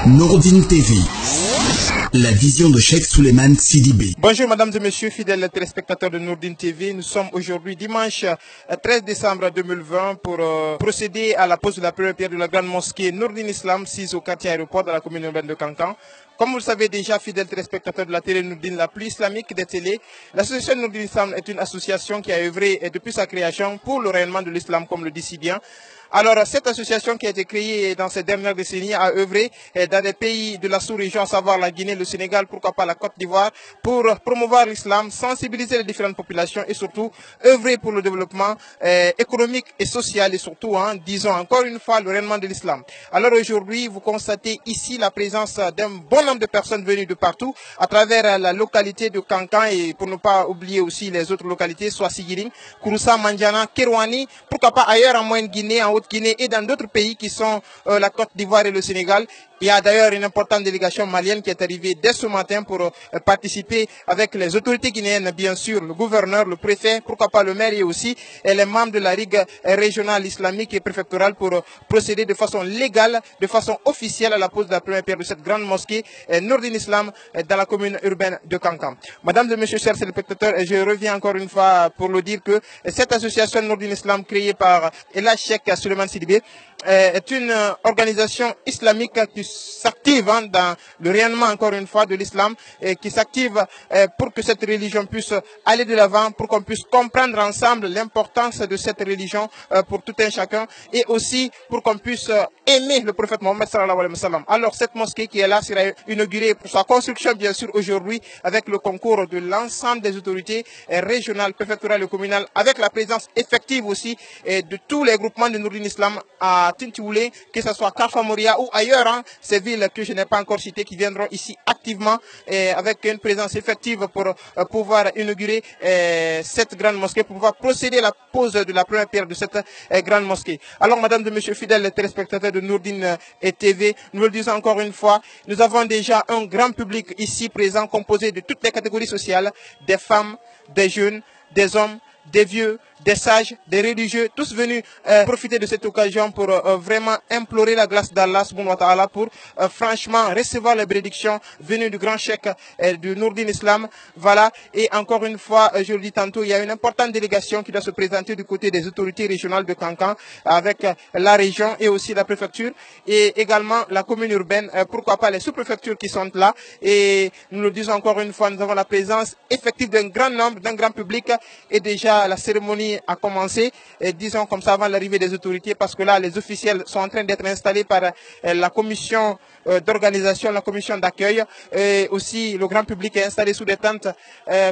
Nourdine TV, la vision de Cheikh Souleymane Sidibé. Bonjour mesdames et messieurs, fidèles téléspectateurs de Nourdine TV. Nous sommes aujourd'hui dimanche 13 décembre 2020 pour procéder à la pose de la première pierre de la grande mosquée Nourdine Islam 6 au quartier aéroport de la commune urbaine de Kankan. Comme vous le savez déjà, fidèles téléspectateurs de la télé Nourdine, la plus islamique des télés, l'association Nourdine Islam est une association qui a œuvré depuis sa création pour le rayonnement de l'islam, comme le dit si bien. Alors, cette association qui a été créée dans ces dernières décennies a œuvré dans des pays de la sous-région, à savoir la Guinée, le Sénégal, pourquoi pas la Côte d'Ivoire, pour promouvoir l'islam, sensibiliser les différentes populations et surtout œuvrer pour le développement économique et social et surtout, disons encore une fois, le rayonnement de l'islam. Alors aujourd'hui, vous constatez ici la présence d'un bon nombre de personnes venues de partout à travers la localité de Kankan et pour ne pas oublier aussi les autres localités, soit Sigiring, Kouroussa, Mandiana, Kerouani, pourquoi pas ailleurs en Moyenne-Guinée, en Haute-Guinée et dans d'autres pays qui sont la Côte d'Ivoire et le Sénégal. Il y a d'ailleurs une importante délégation malienne qui est arrivée dès ce matin pour participer avec les autorités guinéennes, bien sûr, le gouverneur, le préfet, pourquoi pas le maire et aussi les membres de la Ligue régionale islamique et préfectorale pour procéder de façon légale, de façon officielle à la pose de la première pierre de cette grande mosquée Nourdine Islam dans la commune urbaine de Kankan. Mesdames et messieurs, chers téléspectateurs, je reviens encore une fois pour le dire que cette association Nourdine Islam créée par El Cheikh Souleymane Sidibé est une organisation islamique qui s'active dans le rayonnement encore une fois de l'islam et qui s'active pour que cette religion puisse aller de l'avant, pour qu'on puisse comprendre ensemble l'importance de cette religion pour tout un chacun et aussi pour qu'on puisse aimer le prophète Mohammed sallallahu alayhi wa sallam. Alors cette mosquée qui est là sera inaugurée pour sa construction bien sûr aujourd'hui avec le concours de l'ensemble des autorités régionales, préfectorales et communales avec la présence effective aussi de tous les groupements de Nourdine Islam à Tintiwoulé, que ce soit Karfa Moria ou ailleurs, ces villes que je n'ai pas encore citées qui viendront ici activement avec une présence effective pour pouvoir inaugurer cette grande mosquée, pour pouvoir procéder à la pose de la première pierre de cette grande mosquée. Alors mesdames et messieurs fidèles téléspectateurs de Nourdine TV, nous le disons encore une fois, nous avons déjà un grand public ici présent composé de toutes les catégories sociales, des femmes, des jeunes, des hommes, des vieux, des sages, des religieux, tous venus profiter de cette occasion pour vraiment implorer la grâce d'Allah subhanahu wa ta'ala pour franchement recevoir les bénédictions venues du grand cheikh du Nourdine Islam. Voilà, et encore une fois, je le dis tantôt, il y a une importante délégation qui doit se présenter du côté des autorités régionales de Kankan avec la région et aussi la préfecture et également la commune urbaine, pourquoi pas les sous-préfectures qui sont là. Et nous le disons encore une fois, nous avons la présence effective d'un grand nombre, d'un grand public et déjà la cérémonie a commencé, disons comme ça avant l'arrivée des autorités, parce que là les officiels sont en train d'être installés par la commission d'organisation, la commission d'accueil, et aussi le grand public est installé sous des tentes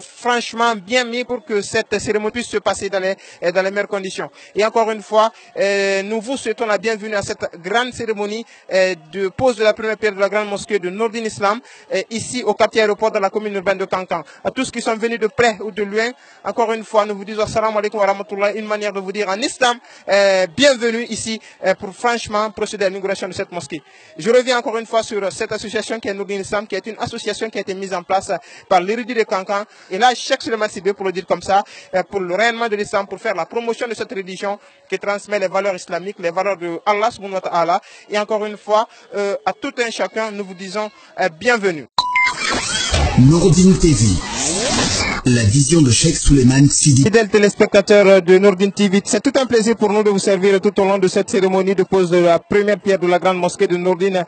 franchement bien mis pour que cette cérémonie puisse se passer dans les meilleures conditions. Et encore une fois, nous vous souhaitons la bienvenue à cette grande cérémonie de pose de la première pierre de la grande mosquée de Nourdine Islam, ici au quartier aéroport de la commune urbaine de Kankan. À tous qui sont venus de près ou de loin, encore une fois, nous vous disons assalamu alaikum wa rahmatullah, une manière de vous dire en islam, bienvenue ici pour franchement procéder à l'inauguration de cette mosquée. Je reviens encore une fois sur cette association qui est Nourdine Islam, qui est une association qui a été mise en place par l'érudit de Kankan. Et là, Cheikh Souleymane Sidibé, pour le dire comme ça, pour le rayonnement de l'islam, pour faire la promotion de cette religion qui transmet les valeurs islamiques, les valeurs de Allah subhanahu wa ta'ala. Et encore une fois, à tout un chacun, nous vous disons bienvenue. Nourdine TV, La vision de Cheikh Souleymane Sidi. Fidèles téléspectateurs de Nourdine TV, c'est tout un plaisir pour nous de vous servir tout au long de cette cérémonie de pose de la première pierre de la grande mosquée de Nourdine,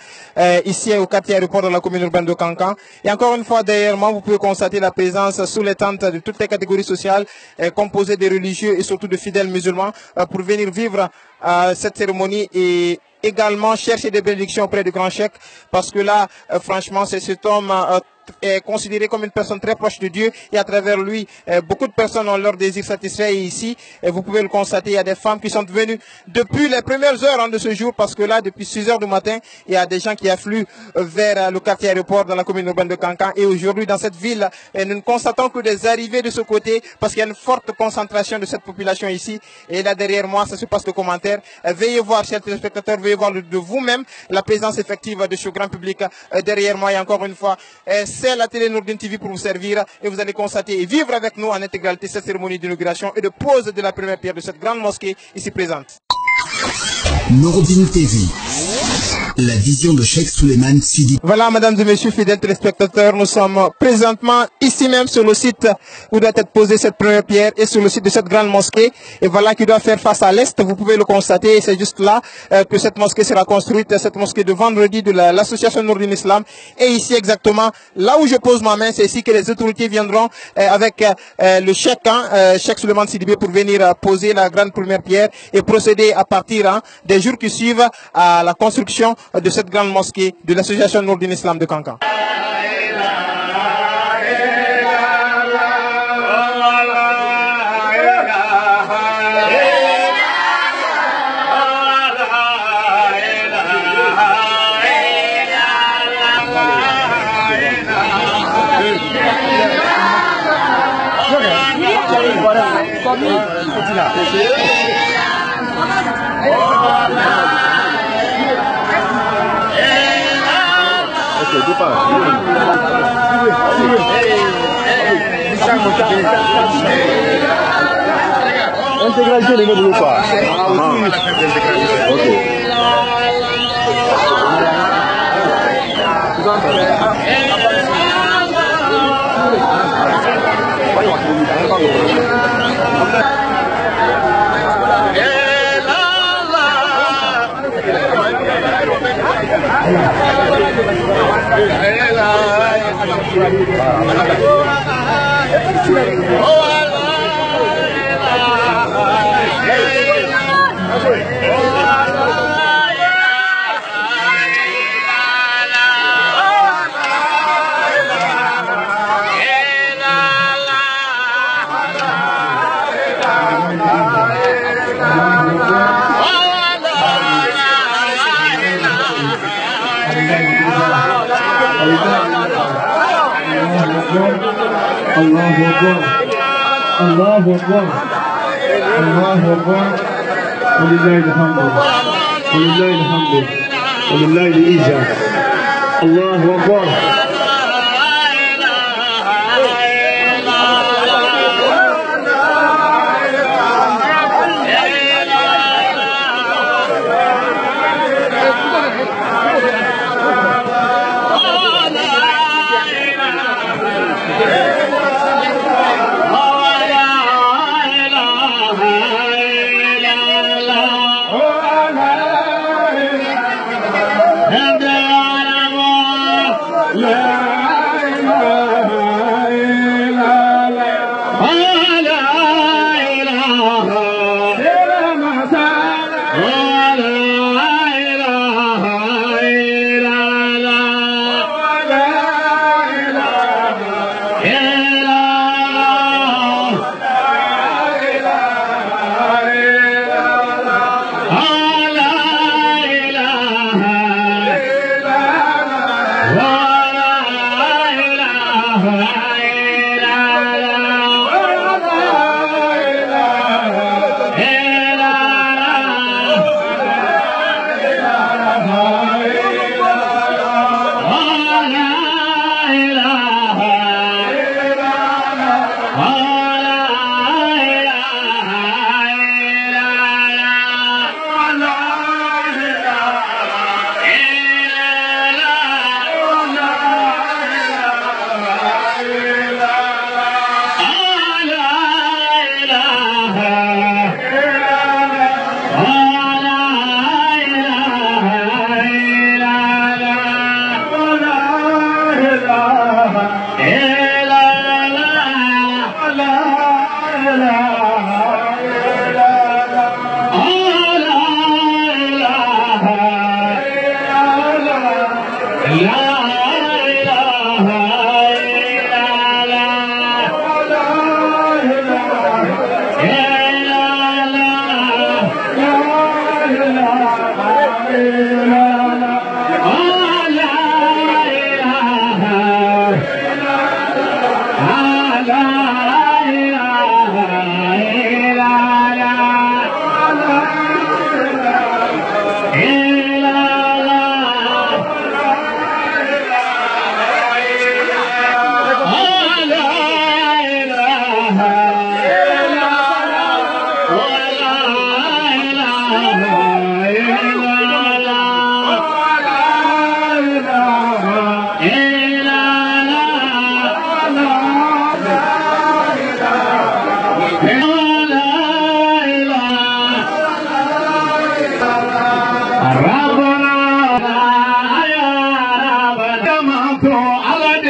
ici au quartier aéroport de la commune urbaine de Kankan. Et encore une fois, derrière moi, vous pouvez constater la présence sous les tentes de toutes les catégories sociales, composées de religieux et surtout de fidèles musulmans, pour venir vivre cette cérémonie et également chercher des bénédictions auprès du grand cheikh, parce que là, franchement, c'est cet homme est considéré comme une personne très proche de Dieu, et à travers lui, beaucoup de personnes ont leur désir satisfait. Et ici, vous pouvez le constater, il y a des femmes qui sont venues depuis les premières heures de ce jour, parce que là, depuis 6 heures du matin, il y a des gens qui affluent vers le quartier aéroport dans la commune urbaine de Kankan. Et aujourd'hui, dans cette ville, nous ne constatons que des arrivées de ce côté, parce qu'il y a une forte concentration de cette population ici. Et là, derrière moi, ça se passe de commentaires. Veuillez voir, chers téléspectateurs, veuillez voir de vous-même la présence effective de ce grand public derrière moi. Et encore une fois, c'est la télé Nourdine TV pour vous servir, et vous allez constater et vivre avec nous en intégralité cette cérémonie d'inauguration et de pose de la première pierre de cette grande mosquée ici présente. Nourdine TV. La vision de Cheikh Souleymane Sidi. Voilà, mesdames et messieurs, fidèles téléspectateurs, nous sommes présentement ici même sur le site où doit être posée cette première pierre et sur le site de cette grande mosquée. Et voilà qui doit faire face à l'est. Vous pouvez le constater, c'est juste là que cette mosquée sera construite, cette mosquée de vendredi de l'association Nourdine Islam. Et ici exactement, là où je pose ma main, c'est ici que les autorités viendront avec le cheikh, Cheikh Souleymane Sidi, pour venir poser la grande première pierre et procéder à partir des jours qui suivent à la construction de cette grande mosquée de l'association Nourdine Islam de Kankan. Intégration des mots pas. Allahu Akbar, Allahu Akbar, Allahu Akbar, walillahi alhamdu, walillahi alhamdu, walillahi al-ijab. Allahu Akbar. La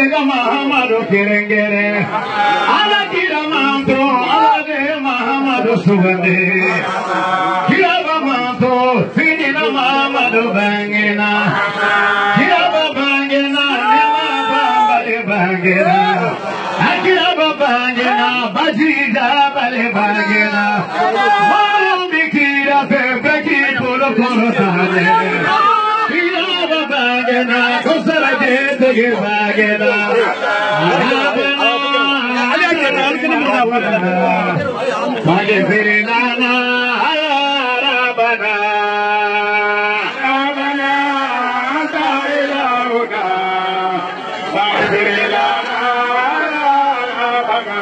de Muhammadu Kirengere, ala kira manto, ala de Muhammadu Sugande, kira manto, finina Muhammadu Bangena, kira Bangena, nema Bangena, akira Bangena, Bajida Bangena, Malu Bikira Peki Polo Polo Tane. Bagena, Kosara Jete Bagena, Magefirina, Arabana, Arabana, Tailauda, Magefirina, Arabana,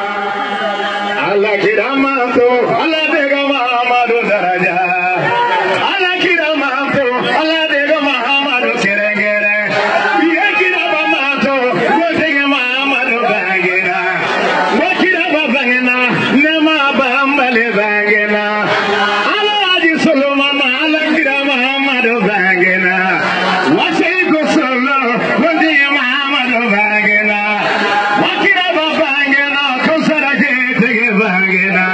Allah Kiramato, Allah Begama Madu Daraja, Allah Kiramato, Allah Begama Madu Kirengere, Yakira Mato, Wotega Madu Bagena, Wakira Bagena, Nema Bambale Bagena, Allah Solomon, Allah Kirama Madu Bagena, Waseko Solo, Wotega Madu Bagena, Wakira Bagena, Kosara Jete Bagena,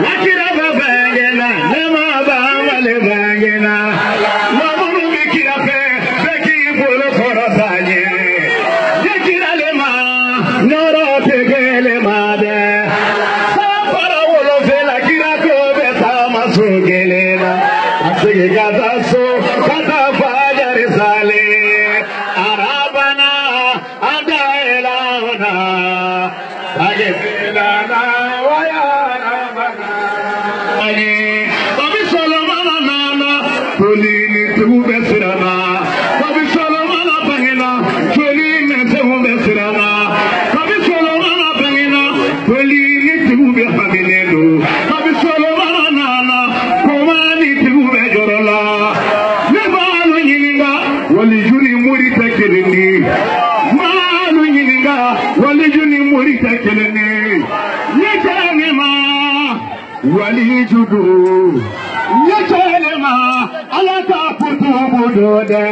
Wakira Bagena, Nema Bambale Bagena, Maburu Mikira Beki Bolo Korosanye, Yakira Lema, Noro Tegele Made, Sapara Wolo Vela Kirako Betama Sugelena, Asige Gataso, Katafaja Risale, Arabana, Adaelana, Agefilana, Wayarabana, Babi Solomana Nana, Tulini Tubesirana, Babi Solomana Bangena, Tulini Tubesirana, Babi Solomana Bangena, Tulini Tubesirana, Babi Solomana Nana, Komani Tubesirana, Nebalu Yininga, Wali Juni Murita Keleni, Malu Yininga, Wali Juni Murita Keleni, Yetanema, Wali Judu, Yetanema, Alaka Putu Budode,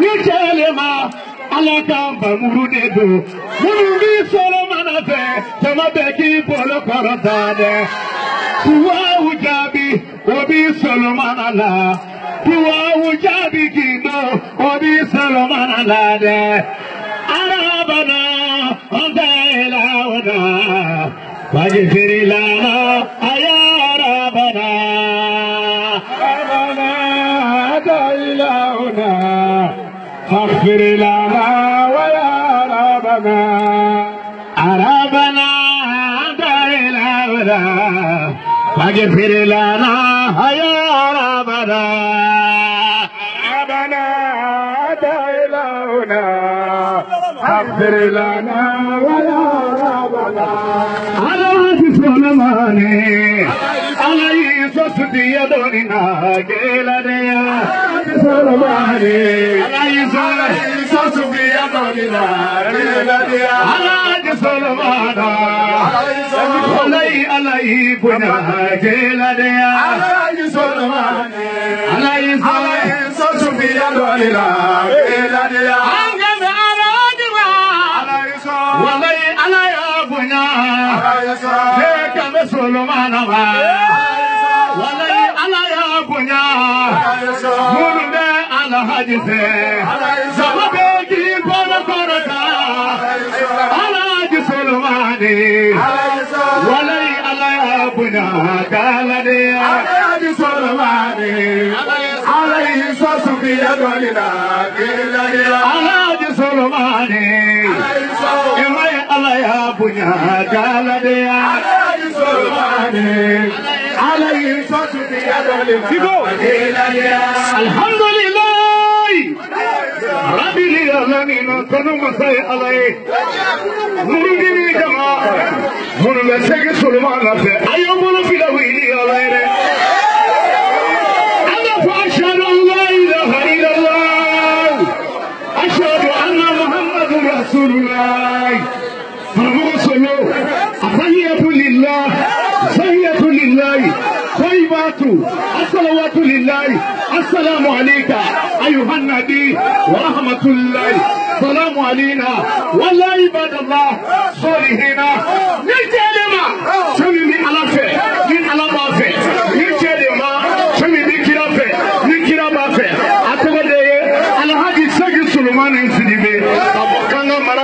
Yetanema, Alaka Bamurudedo, Murubi Solomanafe, Tamabeki Polo Korotade, Tuwa Ujabi, Obi Solomanala, Tuwa Ujabi Kindo, Obi Solomanala, Arabana, Andaelawana, Vajifirilana, Ayarabana, Arabana, Andaelawana, Vajifirilana, Ayarabana, Arabana, Andaelawana, Vajifirilana, Ayarabana, Arabana, Andaelawana, Vajifirilana, Ayarabana, Alaji Solomane, Alaji Sosutiya Donina, Geladea, Solomane, Alaji Sosutiya Donina, Geladea, Alaji Solomana, Alaji Puna, Geladea, Alaji Solomane, Alaji Sosutiya Donina, Geladea, Angame Alaji Walai Alaya Bunya, Jekame Solomana, Walai Alaya Bunya, Murube Alahadise, Zababeki Kola Koraka, Alaji Solomani, Walai Alaya Bunya, Kaladea, Alaji Solomani, Alaji Sosubiya Dolina, Alaji Solomani, Alaya Bunya Galadea, Alaji Solomani, Alaji Sosubiya Dolina, Alhamdulillah, Rabbil Alamin, Kanu Masai Alay, Murugini Kama, Murugini Solomana, Ayomulu Filawili Alay, Allah Ashhadu an la ilaha illallah, Ashhadu anna Muhammadur Rasulullah. Tahiyatu lillah, Tahiyatu lillahi, Tayyibatu, As-salawatu lillahi, Assalamu alayka, Ayuhan Nabi, wa rahmatullahi. سلام علينا والله عباد الله صالحين نجدما سمي على في من على ما في نجدما سمي ذكر في ذكر ما في أتبدي على هذه سجل سليمان سيدي أبو كان مرة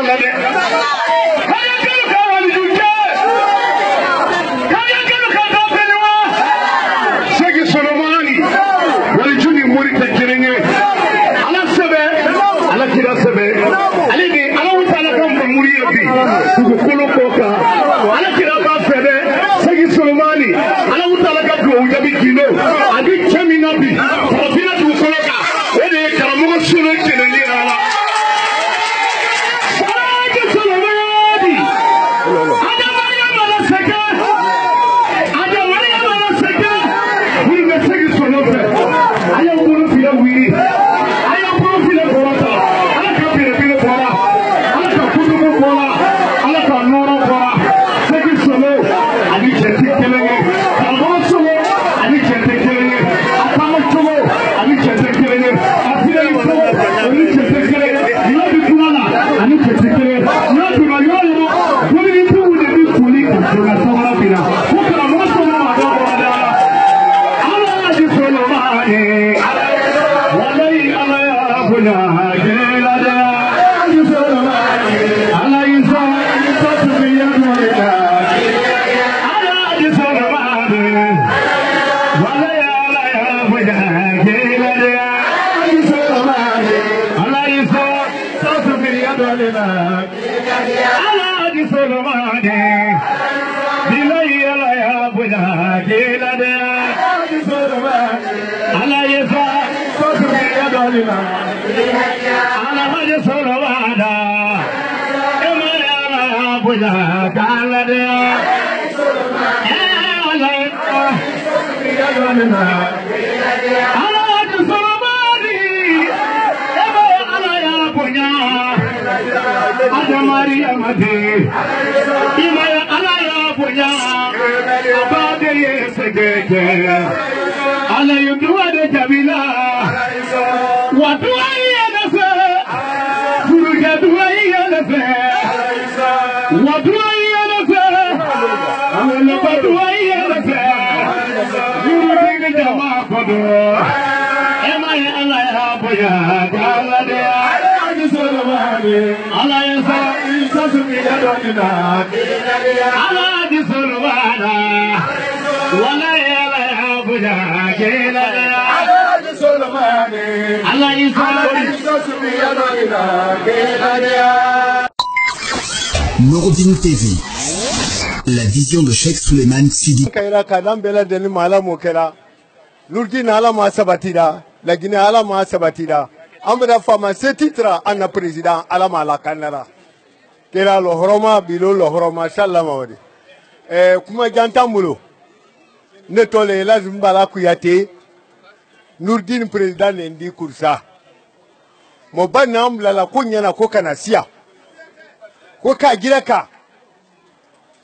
Nourdine TV, la vision de Cheikh Souleymane Sidi. Nourdine Alama Sabatida, la Guinée Alama Sabatida, Ambra Fama, ce titre en président Alama la Canara. Kera lo horoma bilo lo horoma shallamawadi. Kuma jantambulo. Netole lazim bala kuyate. Nourdine président ndi kursa. Mobana ambla la kunya na koka na siya. Koka giraka.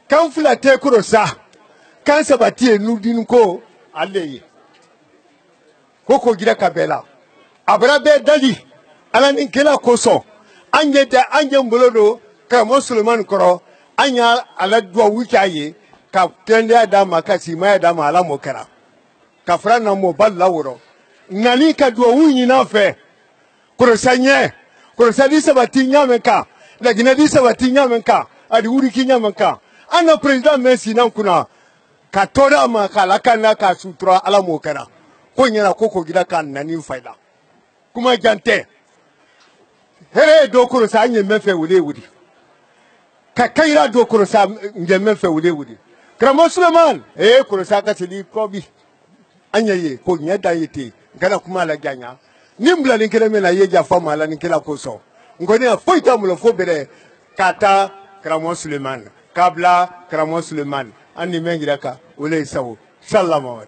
Kan fulate kurosa. Kan sabati Nourdine ko aleye. Koko giraka bela. Abrabe dali. Alanin kela koso. Anye de anye mbolodo. Kamo Suleiman Koro. Anya ala dua wikaye. Ka kende adama kasi maya adama ala mokera. Ka frana mo balla woro. Nani ka dua wunyi na fe. Kurosa nye. Kurosa di sabati nyamenka. Lagina di sabati nyamenka. Adi wuri ki nyamenka. Ana president Messi nankuna. Ka toda ma ka lakana ka sutura ala mokera. Konyana koko gida kan nani faida. Kuma jante. Here do kurosa anye menfe wule wudi. Kakaira do kurosa ngemen fe wule wudi. Kramo Suleiman kurosa ka sili kobi. Anyaye ko nyada yete ngana kuma la ganya. Nimbla ninkele mena yeja fama la ninkela koso. Ngoni a foita mulo fobere kata Kramo Suleiman. Kabla Kramo Suleiman. Ani mengiraka ule sawo. Shalom.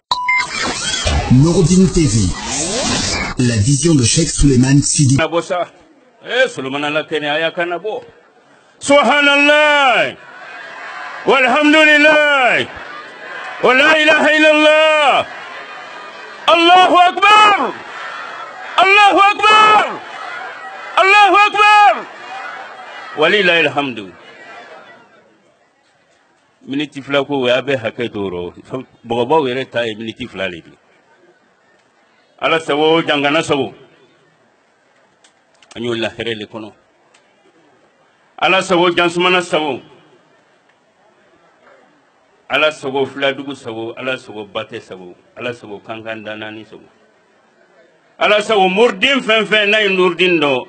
Nourdine TV, la vision de Cheikh Souleymane Sidi. Suleiman la Kenya ayakana bo. Subhanallah. Walhamdulillah. Wa la ilaha illallah. Allahu akbar. Allahu akbar. Allahu Akbar. Walilahi alhamdu. Miniti fila ko ya be hakɛ toro. Bɔgɔbaw yɛrɛ ta ye miniti fila le bi. Ala sago jangana sago. An y'o lahɛrɛ le kɔnɔ. Ala sago jansumana sago. Ala sago filadugu sago. Ala sago bate sago. Ala sago kankan danani sago. Ala sago murdin fɛn fɛn n'a ye nurdin dɔ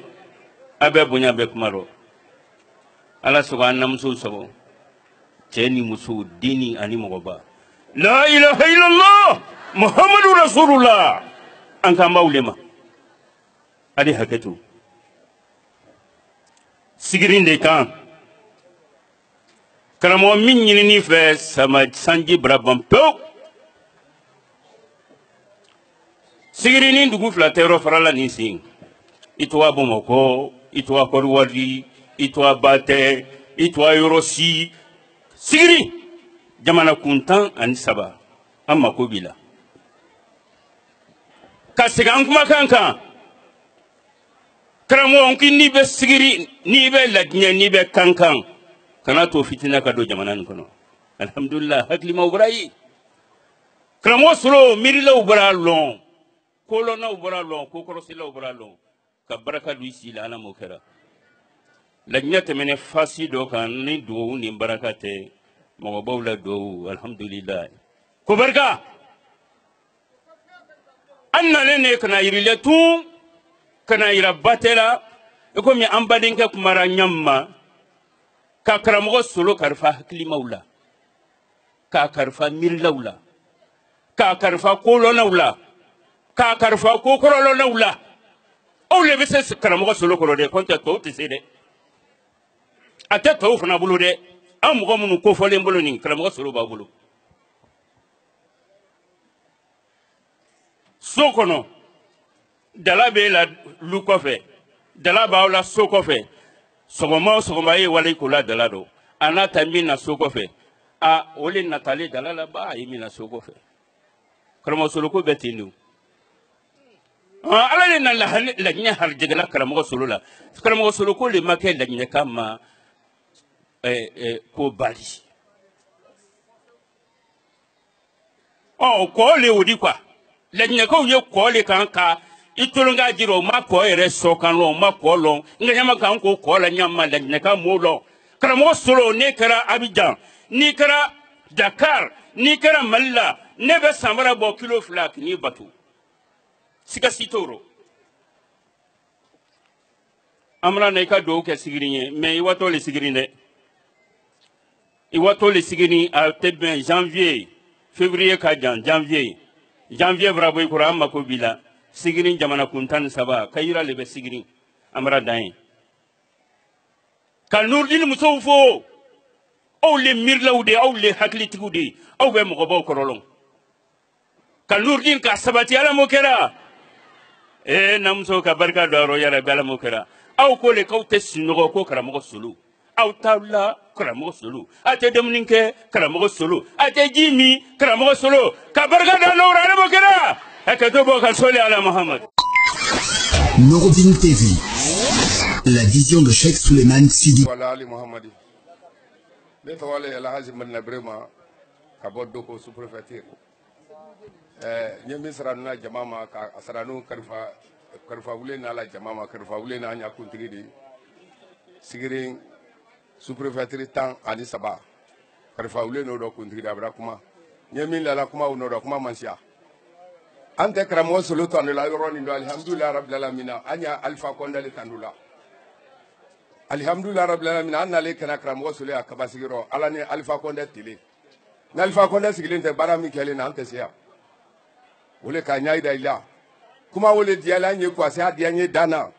a bɛ bonya bɛ kuma rɔ. Ala sago an namuso sago. Cɛ ni muso den ni ani mɔgɔba. La ilaha illallah Muhammadu Rasulullah. An k'an b'aw le ma. A de hakɛ to. Sigirin de kan. Karamɔgɔ min ɲinini fɛ sama sanji bara ban pewu. Sigirin dugu fila tɛ yɔrɔ farala nin sen. I to a Bamakɔ, i to a Kɔriwari, i to a Batɛ, i to a yɔrɔ si. Sigiri jamana kuntan ani saba an mako b'i la. Ka segin an kumakan kan. Karamɔgɔ n'i bɛ sigiri, n'i bɛ ladiɲɛ, n'i bɛ kankan, kana to fitina ka don jamana nin kɔnɔ. Alhamdulillah hakilimaw bɔra yen. Karamɔgɔ sɔrɔ miirilaw bɔra lɔn, kolɔnnaw bɔra lɔn, kokɔrɔsilaw bɔra lɔn. Ka baraka don i si la Ala m'o kɛra. Ladiɲɛ tɛmɛnen fasi dɔ kan ni dugawu ni baraka tɛ mɔgɔbaw la dugawu alhamdulillah. Ko barika an nalen ne kana yirile tun kana yira Batɛ la i komi an badenkɛ kumara ɲamma ka karamɔgɔ solo kalifa hakilimaw la k'a kalifa miirilaw la k'a kalifa kolɔnnaw la k'a kalifa kokɔrɔlɔnnaw la aw le bɛ se karamɔgɔ solo kɔrɔ dɛ kɔntɛ tɔw tɛ se dɛ a tɛ tɔw fana bolo dɛ an mɔgɔ minnu kofɔlen bolo nin karamɔgɔ solo b'a bolo so kɔnɔ dala b'e la lu kɔfɛ dala b'aw la so kɔfɛ sɔgɔma o sɔgɔma e ye wale ko la dala dɔ a n'a ta min na so kɔfɛ a o le natalen dala la ba a ye min na so kɔfɛ karamɔgɔ solo ko bɛɛ ten de Ala le na laɲinɛ harijɛgɛla karamɔgɔ solo la karamɔgɔ solo ko le ma kɛ laɲinɛkan ma ko bali kɔ le o di quoi laɲinɛkaw ye kɔ le kan ka i tolon k'a jira o ma kɔ yɛrɛ sɔkan lɔn o ma kɔ lɔn n ka ɲama kan ko kɔ la ɲama laɲinɛkan m'o lɔn karamɔgɔ solo ne kɛra Abidjan n'i kɛra Dakar n'i kɛra Mali la ne bɛ sanbara bɔ kilo 2 k'i bato siga si t'o rɔ an bɛna na i ka dugawu kɛ sigirin ye mais i watɔ le sigirin dɛ i watɔ le sigirin a tɛ bɛn janvier février ka jan janvier bara bɔ i kɔrɔ an mako b'i la sigirin jamana kuntan ni saba ka yira le bɛ sigirin an bɛna dan ye ka Nurudini musow fo aw le miirilaw de aw le hakilitigiw de aw bɛ mɔgɔbaw kɔrɔlɔn ka Nurudini ka sabati Ala m'o kɛra namuso ka barika don a rɔ yala Ala m'o kɛra aw ko le k'aw tɛ sunɔgɔ ko karamɔgɔ solo aw t'aw la karamɔgɔ solo a tɛ dumuni kɛ karamɔgɔ solo a tɛ ji min karamɔgɔ solo ka barika don a n'o Ala m'o kɛra hakɛto bɔ ka sɔli Ala Muhammad. Nouroudine TV, la vision de Cheikh Souleymane Sidi. Voilà Ali Mohamadi. Ne tɔgɔ le Alhaji Madina Birema ka bɔ Doko sous-préfecture. N ye min sara n'a jama ma ka sara n'o kalifa wule n'a la jama ma kalifa wule n'a ɲakuntigi de Sigirin sous-préfecture 13 kalifa wule n'o dɔ kuntigi de a bɛra kuma n ye min lala kuma o n'o dɔ kuma man siya an tɛ karamɔgɔ solo tandu la yɔrɔ nin don alhamdulilahi rabbil alamina an y'a Alifa Kɔnde le tandu la alhamdulilahi rabbil alamina an nalen kɛnɛ karamɔgɔ solo a kaba sigiyɔrɔ Ala ni Alifa Kɔnde tile ni Alifa Kɔnde sigilen tɛ baara min kɛlen na an tɛ se yan o le k'a ɲa yira i la kuma o le diyala an ye quoi c'est a diya n ye dan na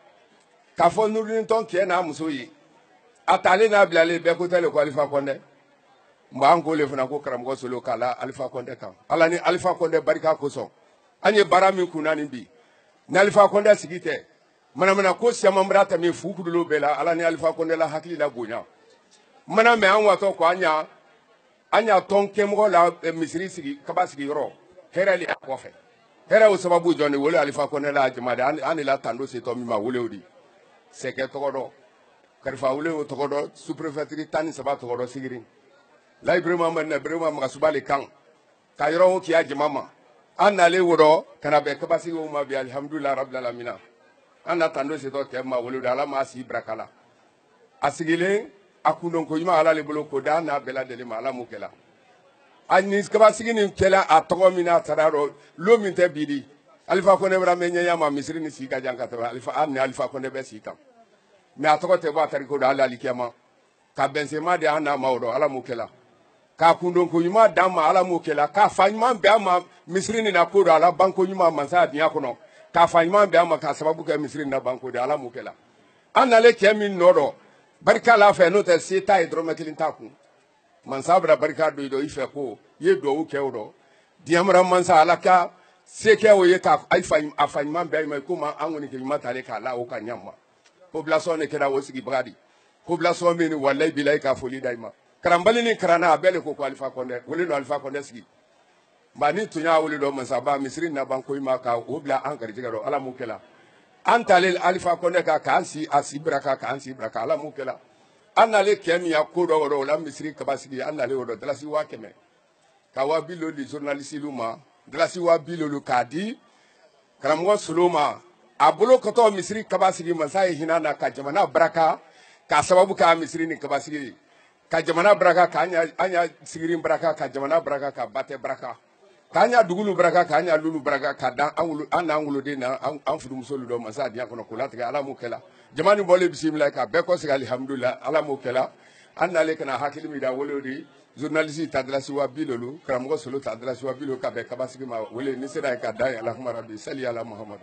k'a fɔ Nurudini tɔn cɛ n'a muso ye a talen n'a bilalen bɛɛ ko tɛ le ko Alifa Kɔnde n b'an ko le fana ko karamɔgɔ solo k'a la Alifa Kɔnde kan Ala ni Alifa Kɔnde barika kosɔn an ye baara min kunna nin bi ni Alifa Kɔnde sigi tɛ manamana ko siaman bara tɛmɛ fu kudulo bɛɛ la Ala ni Alifa Kɔnde la hakili la bonya mana mɛ an watɔ ko an y'a tɔn kɛmɔgɔ la misiri sigi kaba sigiyɔrɔ hɛrɛ le y'a kɔfɛ hɛrɛ o sababu jɔn de wele Alifa Kɔnde la jama de an de la tando setɔ min ma wele o di sɛkɛ tɔgɔ dɔ karifa wule o tɔgɔ dɔ sous-préfecture 13 tɔgɔ dɔ sigiri la Ibrahima Magasuba le kan ka yɔrɔ o kiya jama ma an nalen wɔrɔ kana bɛn kabasigiw ma bi alhamdulillah rabbil alamin an na tando setɔ kɛ ma wolo da ala ma si barakala a sigilen a kundon ko ɲuman ala le bolo ko da n'a bɛɛ lajɛlen ma ala m'o kɛla a ni kabasigi nin kɛla a tɔgɔ min n'a taara yɔrɔ lo min tɛ bi di Alifa Konde bɛra mɛ ɲɛɲɛ ma misiri ni sigi ka jan ka tɛmɛ Alifa Konde bɛ sigi kan mais a tɔgɔ tɛ bɔ a tariko da ala alikiyama ka bɛnsema de an n'a ma o dɔn ala m'o kɛla k'a kundon ko ɲuman d'an ma ala m'o kɛla k'a fa ɲuman bɛn an ma misiri nin na ko dɔn ala banko ɲuman masa diɲɛ kɔnɔ k'a fa ɲuman bɛn an ma k'a sababu kɛ misiri nin na banko de ala m'o kɛla an nalen cɛ min nɔ dɔn barika la fɛ n'o tɛ se t'a ye dɔrɔmɛ kelen t'a kun mansa bɛra barika dɔ i dɔn i fɛ ko i ye duwawu kɛ o dɔn diɲɛmara mansa ala ka se kɛ o ye k'a fa ɲuman bɛɛ ma i komi an kɔni kɛ ɲuman talen k'a la o ka ɲa ma population de kɛra o sigibaga di population min walayi bilayi ka foli da i ma karanbali ni karanna a bɛɛ le ko Alifa Konde wele don Alifa Konde sigi ba ni tun y'a wele dɔn masaba misiri na ban ko i ma ka o bila an garijɛgɛ dɔn ala m'o kɛla an talen Alifa Konde kan k'an si a si baraka k'an si baraka ala m'o kɛla an nalen cɛ min ya ko dɔ o la misiri kabasigi an nalen o dɔn dalasi 100 ka 200 di journaliste ma dalasi 200 k'a di karamɔgɔ Solo ma a bolo kɔtɔ misiri kabasigi masa ye hinɛ na ka jamana baraka k'a sababu k'a misiri ni kabasigi ka jamana baraka k'an ya sigiri baraka ka jamana baraka ka bate baraka k'an ya dugulu baraka k'an ya lulu baraka ka dan an n'an woloden na an fudumuso dɔ masa diɲɛ kɔnɔ k'o latigɛ ala m'o kɛla jama ni bɔlen bisimila ka bɛɛ kɔsegin alhamdulillah ala m'o kɛla an nalen kana hakili min da wele o de journaliste ta dalasi 200 karamɔgɔ Solo ta dalasi 200 ka bɛn kabasigi ma wele ni sera ka da Allahumma rabbi salli ala Muhammad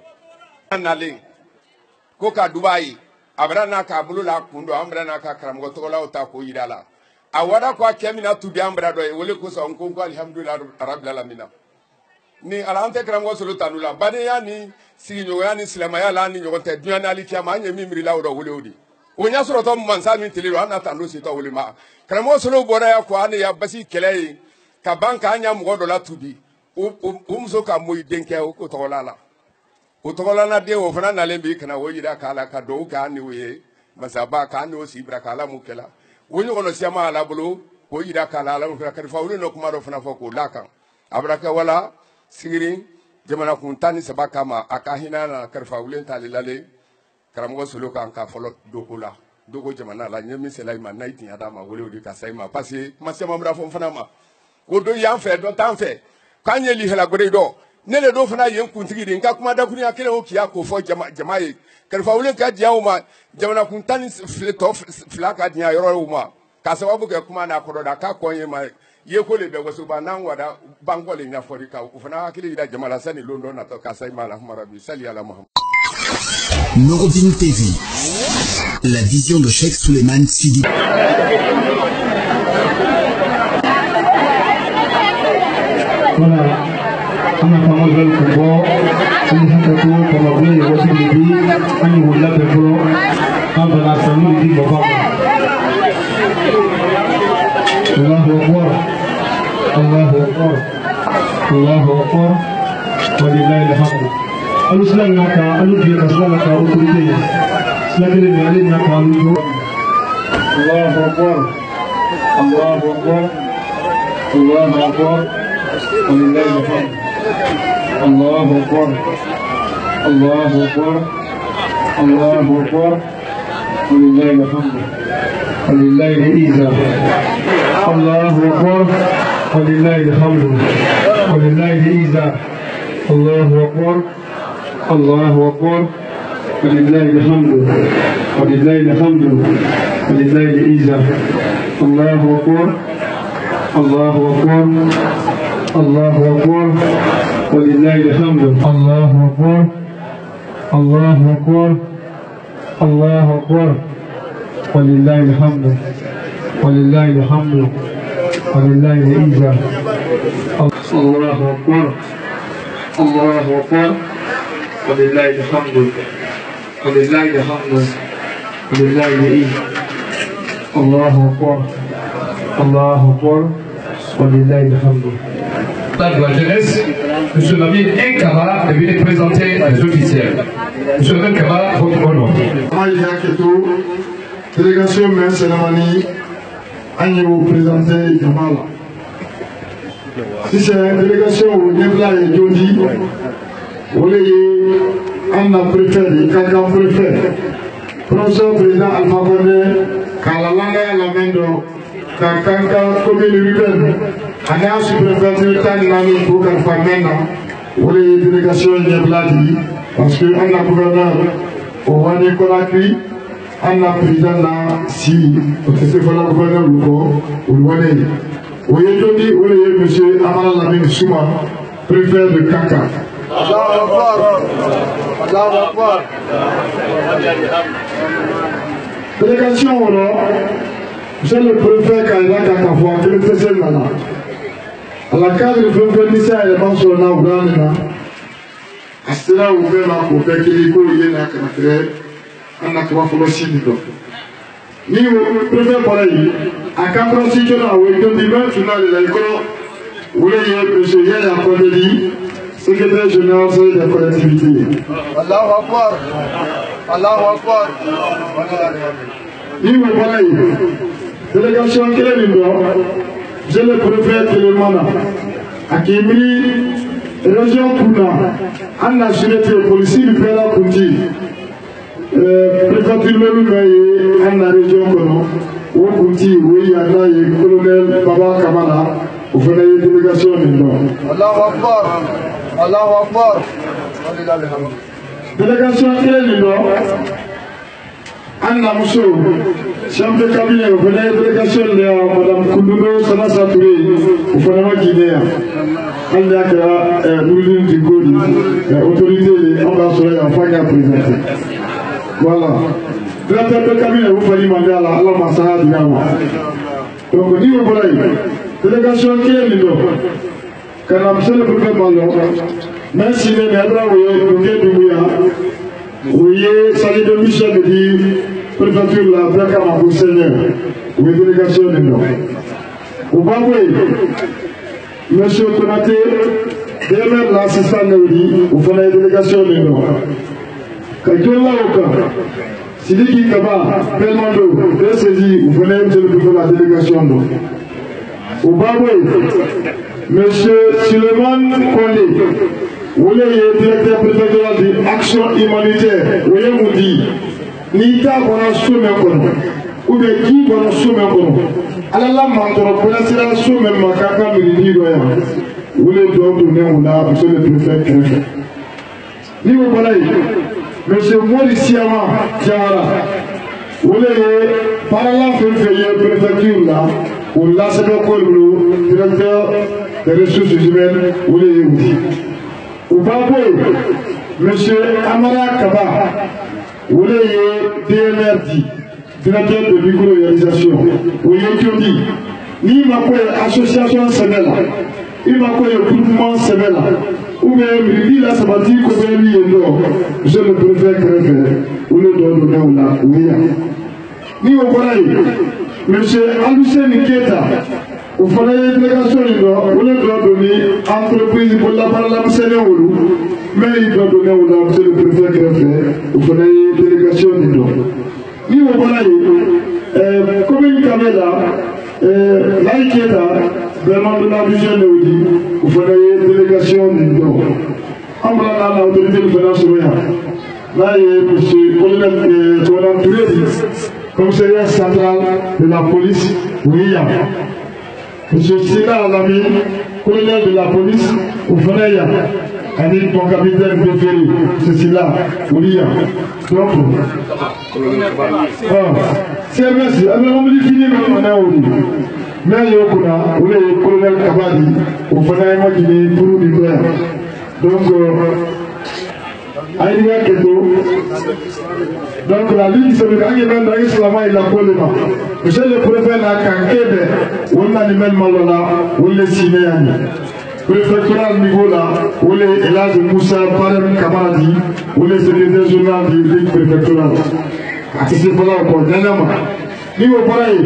an nalen ko ka Dubai a bɛra n'a k'a bolo la kun dɔ an bɛra n'a ka karamɔgɔ tɔgɔlaw ta k'o yira la a wada ko a cɛ min na tubi an bɛra dɔ ye wele kosɔn ko alhamdulillah rabbil alamin ni ala an tɛ karamɔgɔ Solo tanu la badenya ni sigiɲɔgɔnya ni silamɛya la ni ɲɔgɔn tɛ duɲa n'ali kiyama an ye min miirila o dɔ wele o de o ɲɛ sɔrɔtɔ mansa min tile don an na tando sitɔ wele ma karamɔgɔ Solo bɔra ya ko an de ya basi kɛlɛ ye ka ban k'an ya mɔgɔ dɔ la tubi o muso ka moyi denkɛ o ko tɔgɔla la o tɔgɔla na den o fana nalen bi kana o yira k'a la ka duwawu k'an ni o ye masaba k'an ni o si bara k'ala m'o kɛla o ɲɔgɔnna siyama ala bolo k'o yira k'a la ala m'o kɛla kalifa wuli n'o kuma dɔ fana fɔ k'o d'a kan a bɛra kɛ wala sigiri jamana kun 13 kama a ka hinɛ na kalifa wuli t'ale lale karamɔgɔ Solo kan ka fɔlɔ doko la doko jamana la ɲɛ min sela i ma n'a yi tiɲɛ d'a ma wele o de ka sa i ma parce que kuma caman bɛra fɔ n fana ma o dɔ y'an fɛ dɔ t'an fɛ k'an ye lihalagore dɔ ne le dɔ fana ye n kuntigi de n ka kuma dakurunya kelen o k'iya k'o fɔ jama ye kalifa wuli ka diya o ma jamana kun 12 ka diya yɔrɔ o ma k'a sababu kɛ kuma n'a kɔrɔ da k'a kɔn ye ma ye ko le bɛ wasoba n'an wada bankɔ le ɲɛfɔli kan o fana hakili yira jama la sani lon dɔ natɔ ka sa i ma Allahumma rabbi salli ala Muhammad. Nourdine TV, la vision de Cheikh Souleymane Sidi. Voilà. Ana kama zan kubo sun haka ko kama gwe wasu bibi an yi hula da kuro an bana sanu di baba Allahu akbar Allahu akbar Allahu akbar walillahi alhamd aluslan naka alubi kaslan naka ukurite slagele ne alin naka alujo Allahu akbar Allahu akbar Allahu akbar walillahi alhamd الله أكبر الله أكبر الله أكبر ولله الحمد ولله العزة الله أكبر ولله الحمد ولله العزة الله أكبر الله أكبر ولله الحمد ولله الحمد ولله العزة الله أكبر الله أكبر الله أكبر ولله الحمد الله أكبر الله أكبر الله أكبر ولله الحمد ولله الحمد ولله العزة الله أكبر الله أكبر ولله الحمد ولله الحمد ولله العزة الله أكبر الله أكبر ولله الحمد. La jeunesse M. Nabil Nkaba est venu présenter les officiels. M. Nkaba, votre honneur. Délégation M. Sélamani, Agni vous présenter Jamal. Si c'est une délégation où Nebla et Jondi, vous voulez un préfet, quelqu'un préfet. Professeur président Alpha Condé, Kalalanga la main de Kanka commune urbaine, Ania sous-préfecture Tanimani pour Alpha Mena, vous voulez une délégation Nebla dit, parce que un gouverneur au Wani Konakri, un président si, c'est pour le gouverneur Louko, ou le Wani. Vous voyez, Jondi, vous voulez M. Amara Lamine Souma, préfet de Kanka. Allah Akbar. Allah Akbar. Délégation au nord, monsieur le préfet Kaïla Kakafouan, qui le faisait là. À la case du préfet Nissa et le banc na Ougandina, à cela où vous ma coupé qui est courrier na Kanafre, en a trois fois aussi du dos. Ni au préfet pareil, à Capron Situna, où il y a des mains, tu n'as les écoles, où il y a monsieur Yaya Kodeli, secrétaire général de la collectivité. Allahu Akbar. Allahu Akbar. Ni au pareil, délégation qui est libre, j'ai le préfet Télémana, à Kimri, région Pouna, en la sûreté policière du Père Kouti, préfecture Meloumaye, en la région Kono, au Kouti, où il y a le colonel Baba Kamala, vous venez de délégation libre. Allahu Akbar. Allahu Akbar. Délégation qui est libre, Anna Mousso, chef de cabinet, vous venez de délégation de Mme Koundouno Sanassa Touré, vous venez de Guinée. Anna Kara, Mouline Dikodi, autorité des ambassadeurs en Fanga présenté. Voilà. Directeur de cabinet, vous venez demander à la Massa Digama. Donc, au niveau de la délégation qui est libre, car monsieur le préfet Malo, même si les maîtres ont été oui, salut de Michel dit, préfecture la Braka au Seigneur, oui, délégation de nous. Au Baboué, monsieur Konaté, même l'assistant Naoudi, vous faites la délégation de nous. Quand tout le monde, Sidiki Kaba, Belmando, de saisi, vous venez de la délégation de nous. Au Baboué, monsieur Suleiman Kondé, vous êtes directeur préfectoral d'Action Humanitaire, vous avez dit, Nita qu'on a soumé ou bien qui qu'on a soumé alors là, maintenant, pour la sélection, même ma caca me dit, vous les donner on monsieur le préfet. Niveau pareil, monsieur Maurice Yama, Tiara, vous les par là, préfecture là, ou là, c'est le directeur des ressources humaines, vous les dit. Au Baboué, M. Amara Kaba, vous l'avez DMRD, directeur de micro-réalisation, vous l'avez dit, ni ma association Semela, ni ma groupement Semela, ou bien il a sabati comme lui et l'or, je le préfère greffer, ou le donner ou la ouïa. Ni au pareil, M. Alucé Niketa, vous faites une délégation, vous doit donner entreprise pour la parole mais il doit donner au monsieur le préfet greffer, vous faites une délégation. Ni au pareil, commune Kamela, l'Aïketa, vraiment de la vision de vous faites une délégation. En blanc, l'autorité de finance, là, il y a monsieur colonel Touré, commissariat central de la police, oui, monsieur Sina Alami, colonel de la police, au Fanaïa, avec mon capitaine préféré, c'est là, oui, donc, c'est merci, on me dit fini, mais on est au bout. Mais il y a le colonel Kabadi, au Fanaïa, qui est pour nous dire. Donc, Aïdia Keto, donc la Ligue sénégalaise est même dans l'islam et la Polema. Monsieur le préfet n'a qu'un Québec, on a les mêmes malona, on les signe. Préfectoral niveau là, on les Elad Moussa Parem Kamadi, on les secrétaires journal du Ligue préfectorale. C'est pour là encore, dernièrement. Niveau pareil,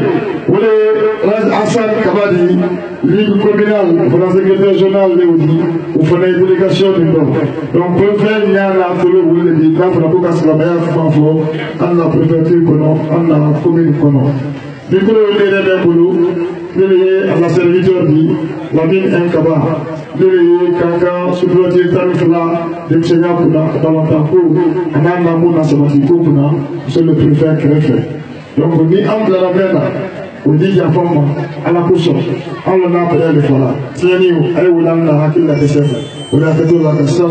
on les Hassan Kabadi, Ligue commune général, le secrétaire général de Oudi, vous faites une délégation de nous. Donc, pour faire une année, vous voulez dire, là, pour la boucasse la meilleure fanfo, à la préfecture, à la commune, du coup, le boulot, à la serviteur dit, la mine Nkaba, le Kaka, sous-piloté Tanifla, le Tchénia Puna, dans le Tankou, Amanda Mouna Sabatiko Puna, c'est le préfet qui est fait. Donc, on dit, entre la mena, on dit, il y a femme, à la couche, on l'a appelé le voilà. C'est un niveau, allez, vous l'avez hacké la décembre, on a fait tout la question.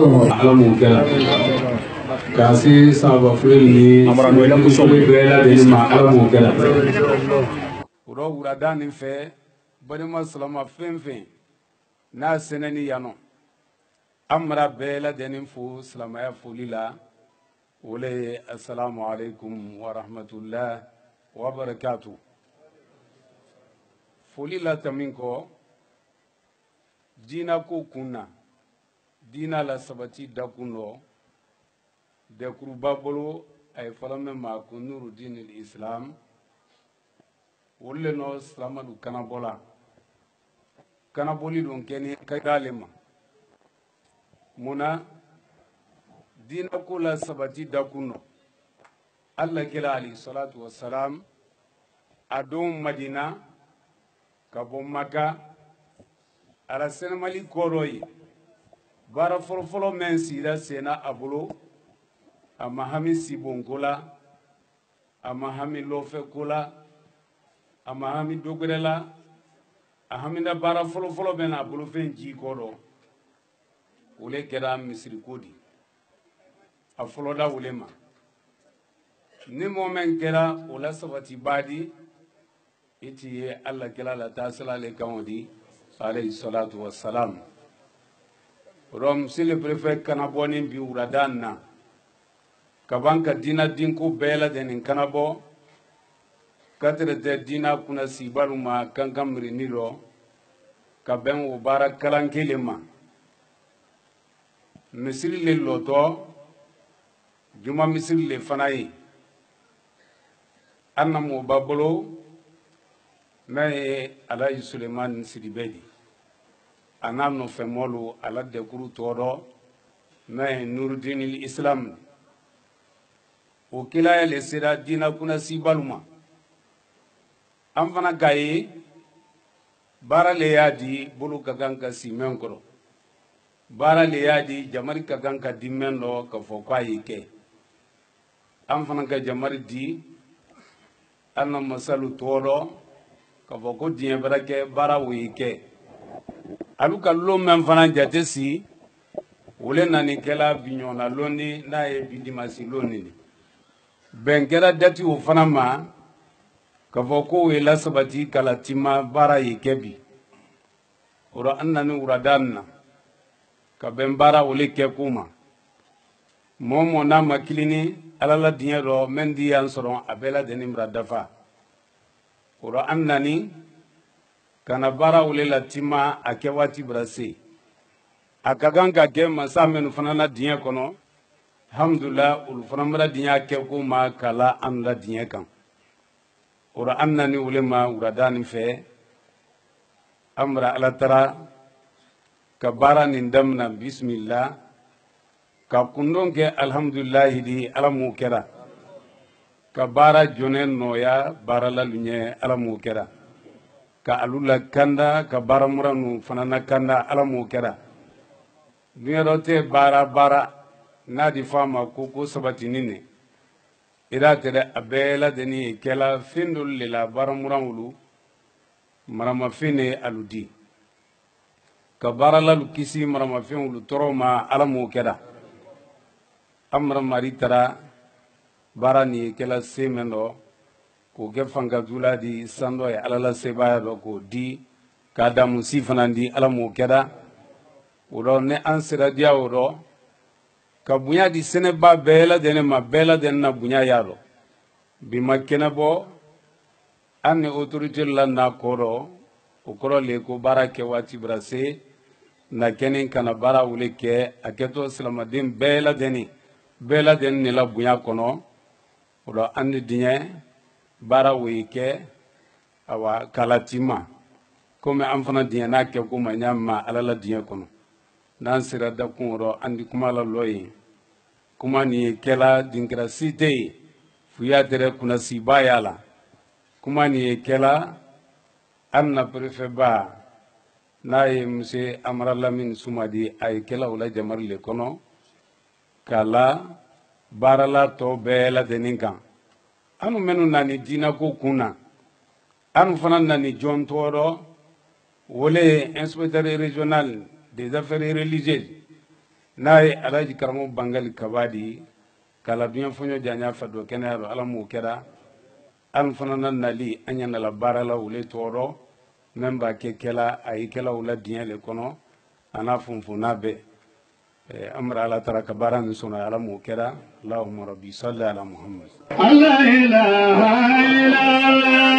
Kasi saba fulani wala kushobe bela de ma alamu kala uro uradani fe bani maslama fenfen na senani yano amra bela de fu salama ya fulila wala assalamu alaikum wa rahmatullah wa barakatuh fulila taminko dina ko kunna dina la sabati dakuno de kurubabolo ay falame ma ko Nuruddin al-Islam wolle no islamadu kanabola kanaboli don keni kaydalema muna dina ko la sabati dakuno Allah kila ali salatu wassalam adum Madina kabo Maka ala senmali koroyi bara folo men sira sena abulo ama hami sibongola ama hami lofe kola ama hami dogrela ahami da bara folo bena bulu fenji kodo ule kera misri kodi a folo da ulema ni momen kera ula sabati badi iti Allah kala la tasala le kawdi alayhi salatu wassalam rom si le préfet kanaboni bi uradanna kabanka dina dinku bela denin kanabo katre de dina kuna sibaluma kankamri nilo kaben ubara kalankelema misiri le loto juma misiri le fanayi anna mo babolo me alayi Suleiman Sidibedi anano femolu ala de kuru todo me Nuruddin al-Islam o kila le sera dina kuna sibaluma am fana gaye bara le yadi bulu kaganka simenkoro bara le yadi jamari kaganka dimendo ka fokwa yike am fana ga jamari di anna masalu tolo ka foko die barake bara wike aluka lo men fana jate si wole nani kela binyona londi na e bidimasi londi benkera dati o fana ma ka fɔ ko o ye lasabati kalatima baara ye kɛ bi o la an nani wuradan na ka bɛn baara o le kɛ ko ma mɔɔ mɔɔ n'a ma kilini ala la diɲɛ dɔ mɛn di yan sɔrɔ a bɛɛ lajɛlen bila dafa o la an nani kana baara o le latima a kɛ waati bila se a ka kan ka kɛ masa minnu fana na diɲɛ kɔnɔ alhamdulillah olu fana bɛna diɲɛ kɛ ko ma kala an la diɲɛ kan ora annani ulema uradani fe amra ala tara ka bara nin damna bismillah ka kundon ke alhamdulillah di ala mu kera ka bara jonen noya bara la lunye ala mu kera ka alula kanda ka bara muranu fanana kanda ala mu kera dunyarote bara nadi fama ko sabati nini ira tere abela deni kela findul lila baramuranulu marama fine aludi ka barala lukisi marama finulu toroma alamu keda amra maritara barani kela semendo ko gefanga duladi sando ya alala sebaya do ko di kada musifanandi alamu keda udo ne ansira dia udo ka bunya di sene ba bela dene ma bela dene na bunya yaro bi makena bo anne autorité la na koro o koro le ko barake wati brase na kenen kana bara wule ke aketo islamadin bela dene ne la bunya kono o ande dinye bara wike awa kalatima comme an fana diɲɛ n'a kɛ ko ma ɲa ma ala la diɲɛ kɔnɔ n'an sera da kun rɔ an di kuma la lɔ ye kuma nin ye kɛla dinkira si tɛ ye fu y'a dɛrɛ kunnasiba y'a la kuma nin ye kɛla an na préfet ba n'a ye monsieur Amara Lamine Sumadi a ye kɛla o la jamari le kɔnɔ k'a la baarala tɔ bɛɛ lajɛlen kan anu minnu nani diinako kun na anu fana nani jɔn tɔɔrɔ wole inspecteur régional des affaires religieuses n'a ye Alaji Karamɔgɔ Bangali Kabadi k'a la duɲɛ fɔɲɔ janya fɛ dɔ kɛnɛya dɔ ala m'o kɛra anu fana na nali an ɲanala baarala wole tɔɔrɔ même b'a kɛ kɛla a ye kɛla o la diɲɛ le kɔnɔ a n'a funfunna bɛɛ amra ala tara ka baara min sɔnna ala m'o kɛra Allahumma rabbi salli ala Muhammad Allah ilaha illallah Allah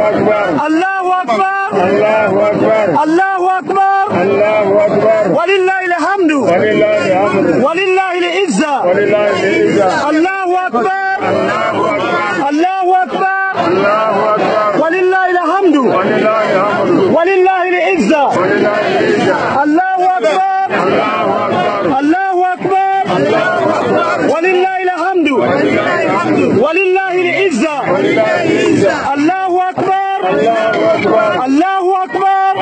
الله أكبر الله أكبر ولله الحمد ولله العزة الله أكبر الله أكبر ولله الحمد ولله العزة الله أكبر الله أكبر ولله الحمد ولله العزة الله أكبر الله أكبر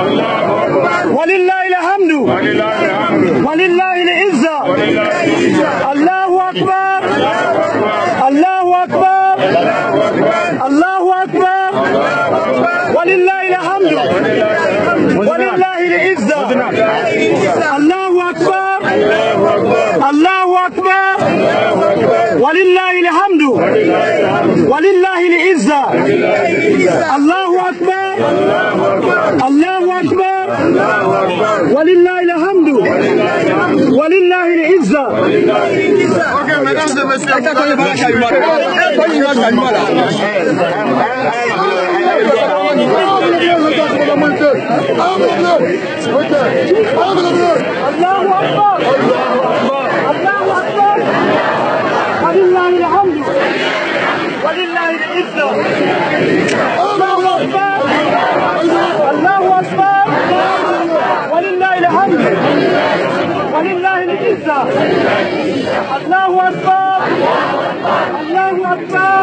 ولله الحمد ولله العزة الله أكبر الله أكبر الله أكبر ولله الحمد ولله العزة الله أكبر الله أكبر ولله الحمد ولله العزة الله أكبر الله أكبر ولله الحمد ولله العزة. الله أكبر الله أكبر ولله الحمد ولله العزة. الله أكبر الله أكبر ولله الحمد ولله العزة. الله أكبر الله أكبر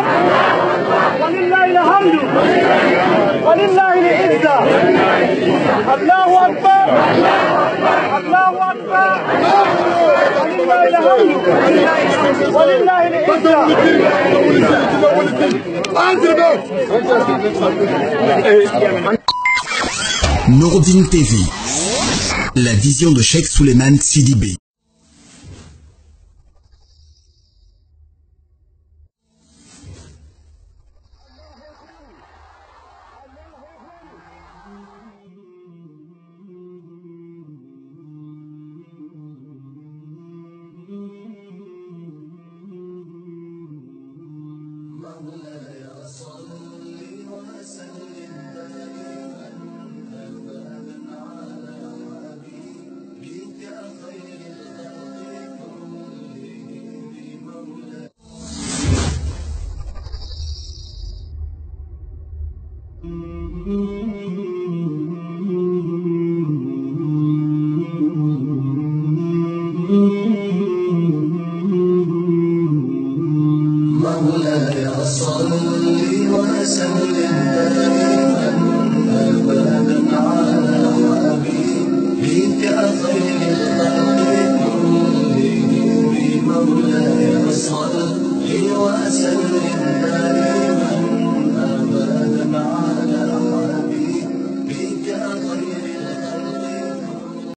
ولله الحمد ولله العزة. الله أكبر الله أكبر ولله الحمد ولله العزة. Nourdine TV, la vision de Cheikh Souleymane Sidibé. مولاي صل وسلم دائما ابدا على حبيبك خير الخلق كلهم. مولاي صل وسلم